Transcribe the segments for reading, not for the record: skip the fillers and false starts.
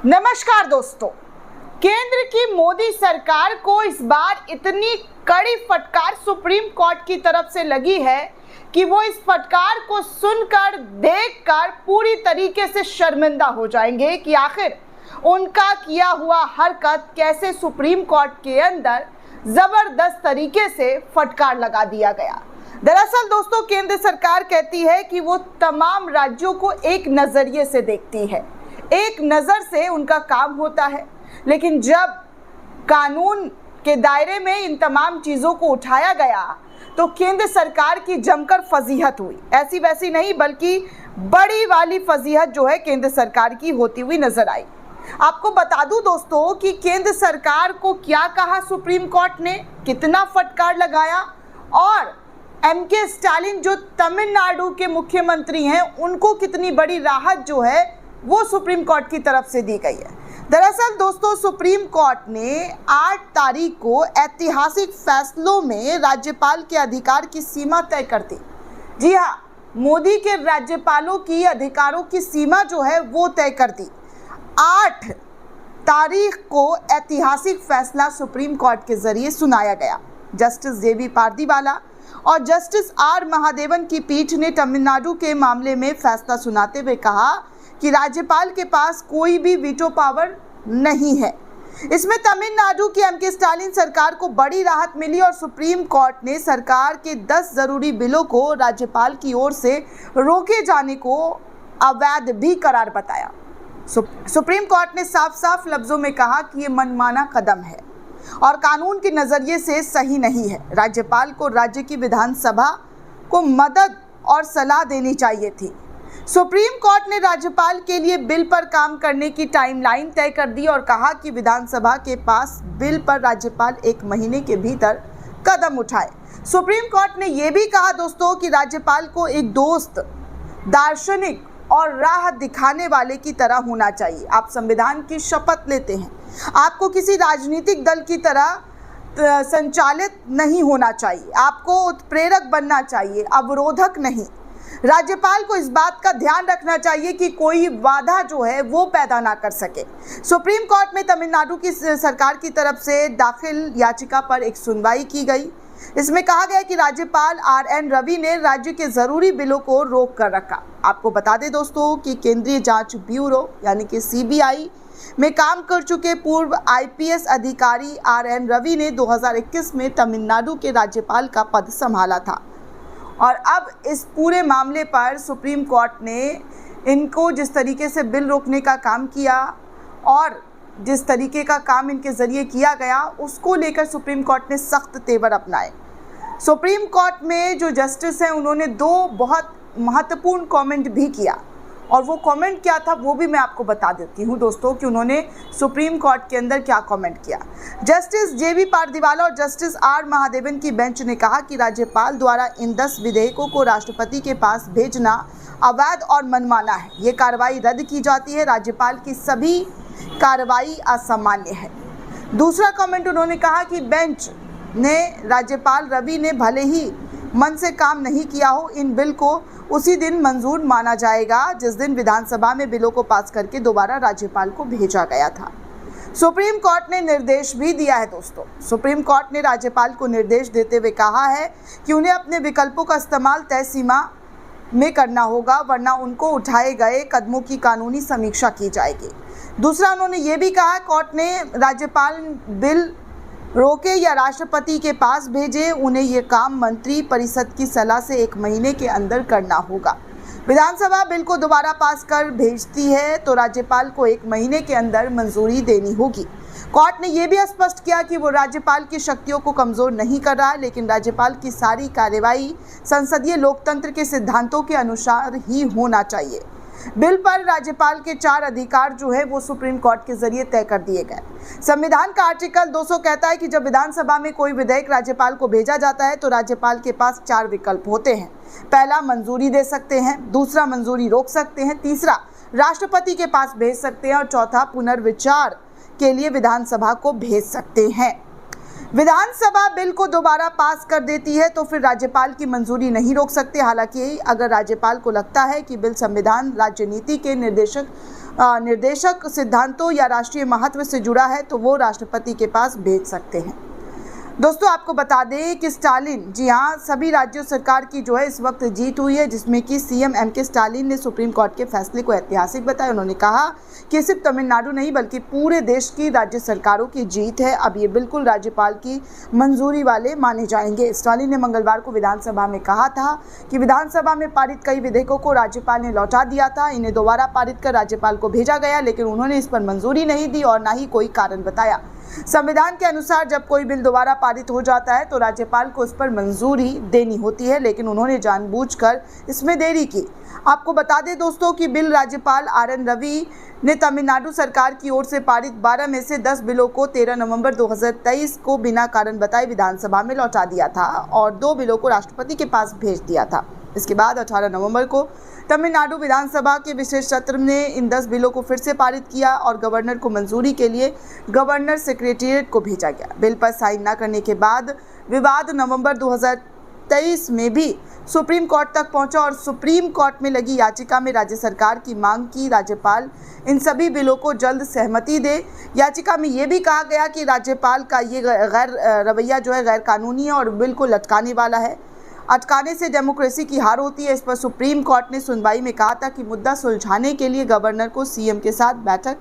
नमस्कार दोस्तों, केंद्र की मोदी सरकार को इस बार इतनी कड़ी फटकार सुप्रीम कोर्ट की तरफ से लगी है कि वो इस फटकार को सुनकर देखकर पूरी तरीके से शर्मिंदा हो जाएंगे कि आखिर उनका किया हुआ हरकत कैसे सुप्रीम कोर्ट के अंदर जबरदस्त तरीके से फटकार लगा दिया गया। दरअसल दोस्तों, केंद्र सरकार कहती है कि वो तमाम राज्यों को एक नजरिए से देखती है, एक नज़र से उनका काम होता है। लेकिन जब कानून के दायरे में इन तमाम चीज़ों को उठाया गया तो केंद्र सरकार की जमकर फजीहत हुई। ऐसी वैसी नहीं, बल्कि बड़ी वाली फजीहत जो है केंद्र सरकार की होती हुई नजर आई। आपको बता दूं दोस्तों कि केंद्र सरकार को क्या कहा सुप्रीम कोर्ट ने, कितना फटकार लगाया और एमके स्टालिन जो तमिलनाडु के मुख्यमंत्री हैं उनको कितनी बड़ी राहत जो है वो सुप्रीम कोर्ट की तरफ से दी गई है। दरअसल दोस्तों, सुप्रीम कोर्ट ने 8 तारीख को ऐतिहासिक फैसलों में राज्यपाल के अधिकार की सीमा तय कर दी। जी हाँ, मोदी के राज्यपालों की अधिकारों की सीमा जो है वो तय कर दी। 8 तारीख को ऐतिहासिक फैसला सुप्रीम कोर्ट के जरिए सुनाया गया। जस्टिस जेबी पारदीवाला और जस्टिस आर महादेवन की पीठ ने तमिलनाडु के मामले में फैसला सुनाते हुए कहा कि राज्यपाल के पास कोई भी वीटो पावर नहीं है। इसमें तमिलनाडु की एमके स्टालिन सरकार को बड़ी राहत मिली और सुप्रीम कोर्ट ने सरकार के 10 जरूरी बिलों को राज्यपाल की ओर से रोके जाने को अवैध भी करार बताया। सुप्रीम कोर्ट ने साफ साफ लफ्जों में कहा कि ये मनमाना कदम है और कानून के नजरिए से सही नहीं है। राज्यपाल को राज्य की विधानसभा को मदद और सलाह देनी चाहिए थी। सुप्रीम कोर्ट ने राज्यपाल के लिए बिल पर काम करने की टाइमलाइन तय कर दी और कहा कि विधानसभा के पास बिल पर राज्यपाल 1 महीने के भीतर कदम उठाए। सुप्रीम कोर्ट ने यह भी कहा दोस्तों कि राज्यपाल को एक दोस्त, दार्शनिक और राह दिखाने वाले की तरह होना चाहिए। आप संविधान की शपथ लेते हैं, आपको किसी राजनीतिक दल की तरह संचालित नहीं होना चाहिए, आपको उत्प्रेरक बनना चाहिए, अवरोधक नहीं। राज्यपाल को इस बात का ध्यान रखना चाहिए कि कोई बाधा जो है वो पैदा ना कर सके। सुप्रीम कोर्ट में तमिलनाडु की सरकार की तरफ से दाखिल याचिका पर एक सुनवाई की गई। इसमें कहा गया कि राज्यपाल RN रवि ने राज्य के जरूरी बिलों को रोक कर रखा। आपको बता दें दोस्तों कि केंद्रीय जांच ब्यूरो यानी कि CBI में काम कर चुके पूर्व IPS अधिकारी RN रवि ने 2021 में तमिलनाडु के राज्यपाल का पद संभाला था और अब इस पूरे मामले पर सुप्रीम कोर्ट ने इनको जिस तरीके से बिल रोकने का काम किया और जिस तरीके का काम इनके ज़रिए किया गया उसको लेकर सुप्रीम कोर्ट ने सख्त तेवर अपनाए। सुप्रीम कोर्ट में जो जस्टिस हैं उन्होंने 2 बहुत महत्वपूर्ण कमेंट भी किया और वो कमेंट क्या था वो भी मैं आपको बता देती हूँ दोस्तों कि उन्होंने सुप्रीम कोर्ट के अंदर क्या कमेंट किया। जस्टिस जेबी पारदीवाला और जस्टिस आर महादेवन की बेंच ने कहा कि राज्यपाल द्वारा इन 10 विधेयकों को राष्ट्रपति के पास भेजना अवैध और मनमाना है। ये कार्रवाई रद्द की जाती है। राज्यपाल की सभी कार्रवाई असामान्य है। दूसरा कमेंट उन्होंने कहा कि बेंच ने राज्यपाल रवि ने भले ही मन से काम नहीं किया हो, इन बिल को उसी दिन मंजूर माना जाएगा जिस दिन विधानसभा में बिलों को पास करके दोबारा राज्यपाल को भेजा गया था। सुप्रीम कोर्ट ने निर्देश भी दिया है दोस्तों। सुप्रीम कोर्ट ने राज्यपाल को निर्देश देते हुए कहा है कि उन्हें अपने विकल्पों का इस्तेमाल तय सीमा में करना होगा, वरना उनको उठाए गए कदमों की कानूनी समीक्षा की जाएगी। दूसरा, उन्होंने ये भी कहा कोर्ट ने राज्यपाल बिल रोके या राष्ट्रपति के पास भेजे, उन्हें ये काम मंत्री परिषद की सलाह से 1 महीने के अंदर करना होगा। विधानसभा बिल को दोबारा पास कर भेजती है तो राज्यपाल को 1 महीने के अंदर मंजूरी देनी होगी। कोर्ट ने यह भी स्पष्ट किया कि वो राज्यपाल की शक्तियों को कमजोर नहीं कर रहा है, लेकिन राज्यपाल की सारी कार्यवाही संसदीय लोकतंत्र के सिद्धांतों के अनुसार ही होना चाहिए। बिल पर राज्यपाल के 4 अधिकार जो है वो सुप्रीम कोर्ट के जरिए तय कर दिए गए। संविधान का आर्टिकल 200 कहता है कि जब विधानसभा में कोई विधेयक राज्यपाल को भेजा जाता है तो राज्यपाल के पास 4 विकल्प होते हैं। पहला, मंजूरी दे सकते हैं। दूसरा, मंजूरी रोक सकते हैं। तीसरा, राष्ट्रपति के पास भेज सकते हैं और चौथा, पुनर्विचार के लिए विधानसभा को भेज सकते हैं। विधानसभा बिल को दोबारा पास कर देती है तो फिर राज्यपाल की मंजूरी नहीं रोक सकते। हालांकि अगर राज्यपाल को लगता है कि बिल संविधान राज्य नीति के निर्देशक निर्देशक सिद्धांतों या राष्ट्रीय महत्व से जुड़ा है तो वो राष्ट्रपति के पास भेज सकते हैं। दोस्तों आपको बता दें कि स्टालिन, जी हाँ, सभी राज्यों सरकार की जो है इस वक्त जीत हुई है, जिसमें कि सीएम एमके स्टालिन ने सुप्रीम कोर्ट के फैसले को ऐतिहासिक बताया। उन्होंने कहा कि सिर्फ तमिलनाडु नहीं बल्कि पूरे देश की राज्य सरकारों की जीत है। अब ये बिल्कुल राज्यपाल की मंजूरी वाले माने जाएंगे। स्टालिन ने मंगलवार को विधानसभा में कहा था कि विधानसभा में पारित कई विधेयकों को राज्यपाल ने लौटा दिया था। इन्हें दोबारा पारित कर राज्यपाल को भेजा गया, लेकिन उन्होंने इस पर मंजूरी नहीं दी और ना ही कोई कारण बताया। संविधान के अनुसार जब कोई बिल दोबारा पारित हो जाता है तो राज्यपाल को उस पर मंजूरी देनी होती है, लेकिन उन्होंने जानबूझकर इसमें देरी की। आपको बता दें दोस्तों कि बिल राज्यपाल RN रवि ने तमिलनाडु सरकार की ओर से पारित 12 में से 10 बिलों को 13 नवंबर 2023 को बिना कारण बताए विधानसभा में लौटा दिया था और 2 बिलों को राष्ट्रपति के पास भेज दिया था। इसके बाद 18 नवंबर को तमिलनाडु विधानसभा के विशेष सत्र ने इन 10 बिलों को फिर से पारित किया और गवर्नर को मंजूरी के लिए गवर्नर सेक्रेटेरिएट को भेजा गया। बिल पर साइन न करने के बाद विवाद नवंबर 2023 में भी सुप्रीम कोर्ट तक पहुंचा और सुप्रीम कोर्ट में लगी याचिका में राज्य सरकार की मांग की राज्यपाल इन सभी बिलों को जल्द सहमति दे। याचिका में ये भी कहा गया कि राज्यपाल का ये गैर रवैया जो है गैर कानूनी है और बिल को लटकाने वाला है। अटकाने से डेमोक्रेसी की हार होती है। इस पर सुप्रीम कोर्ट ने सुनवाई में कहा था कि मुद्दा सुलझाने के लिए गवर्नर को सीएम के साथ बैठक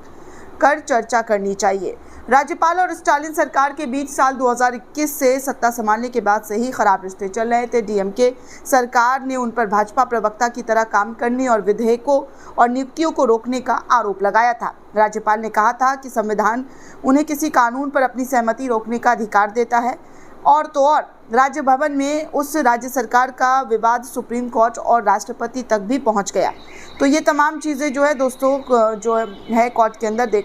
कर चर्चा करनी चाहिए। राज्यपाल और स्टालिन सरकार के बीच साल 2021 से सत्ता संभालने के बाद से ही खराब रिश्ते चल रहे थे। डीएमके सरकार ने उन पर भाजपा प्रवक्ता की तरह काम करने और विधेयकों और नियुक्तियों को रोकने का आरोप लगाया था। राज्यपाल ने कहा था कि संविधान उन्हें किसी कानून पर अपनी सहमति रोकने का अधिकार देता है और तो और राज्य भवन में उस राज्य सरकार का विवाद सुप्रीम कोर्ट और राष्ट्रपति तक भी पहुंच गया। तो ये तमाम चीज़ें जो है दोस्तों जो है कोर्ट के अंदर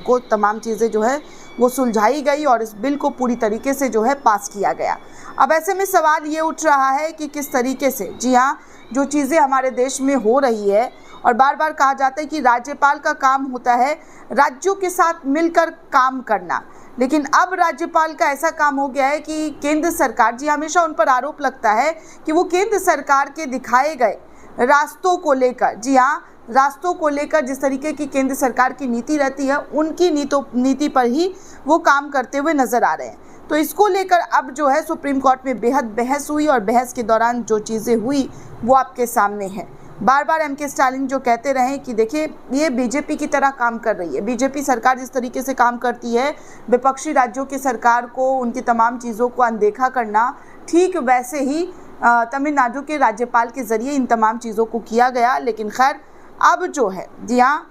को तमाम चीज़ें जो है वो सुलझाई गई और इस बिल को पूरी तरीके से जो है पास किया गया। अब ऐसे में सवाल ये उठ रहा है कि किस तरीके से, जी हाँ, जो चीज़ें हमारे देश में हो रही है और बार बार कहा जाता है कि राज्यपाल का काम होता है राज्यों के साथ मिलकर काम करना, लेकिन अब राज्यपाल का ऐसा काम हो गया है कि केंद्र सरकार, जी हमेशा उन पर आरोप लगता है कि वो केंद्र सरकार के दिखाए गए रास्तों को लेकर, जी हाँ, रास्तों को लेकर जिस तरीके की केंद्र सरकार की नीति रहती है उनकी नीति पर ही वो काम करते हुए नजर आ रहे हैं। तो इसको लेकर अब जो है सुप्रीम कोर्ट में बेहद बहस हुई और बहस के दौरान जो चीज़ें हुई वो आपके सामने है। बार बार एमके स्टालिन जो कहते रहे कि देखिए ये बीजेपी की तरह काम कर रही है। बीजेपी सरकार जिस तरीके से काम करती है, विपक्षी राज्यों की सरकार को उनकी तमाम चीज़ों को अनदेखा करना, ठीक वैसे ही तमिलनाडु के राज्यपाल के ज़रिए इन तमाम चीज़ों को किया गया। लेकिन खैर अब जो है, जी हाँ,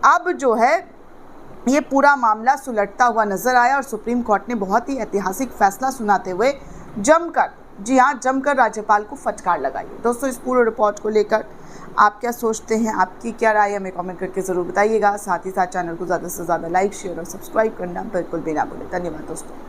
अब जो है ये पूरा मामला सुलटता हुआ नजर आया और सुप्रीम कोर्ट ने बहुत ही ऐतिहासिक फैसला सुनाते हुए जमकर, जी हाँ, जमकर राज्यपाल को फटकार लगाई। दोस्तों इस पूरे रिपोर्ट को लेकर आप क्या सोचते हैं, आपकी क्या राय हमें कमेंट करके ज़रूर बताइएगा। साथ ही साथ चैनल को ज़्यादा से ज़्यादा लाइक, शेयर और सब्सक्राइब करना बिल्कुल भी ना भूलें। धन्यवाद दोस्तों।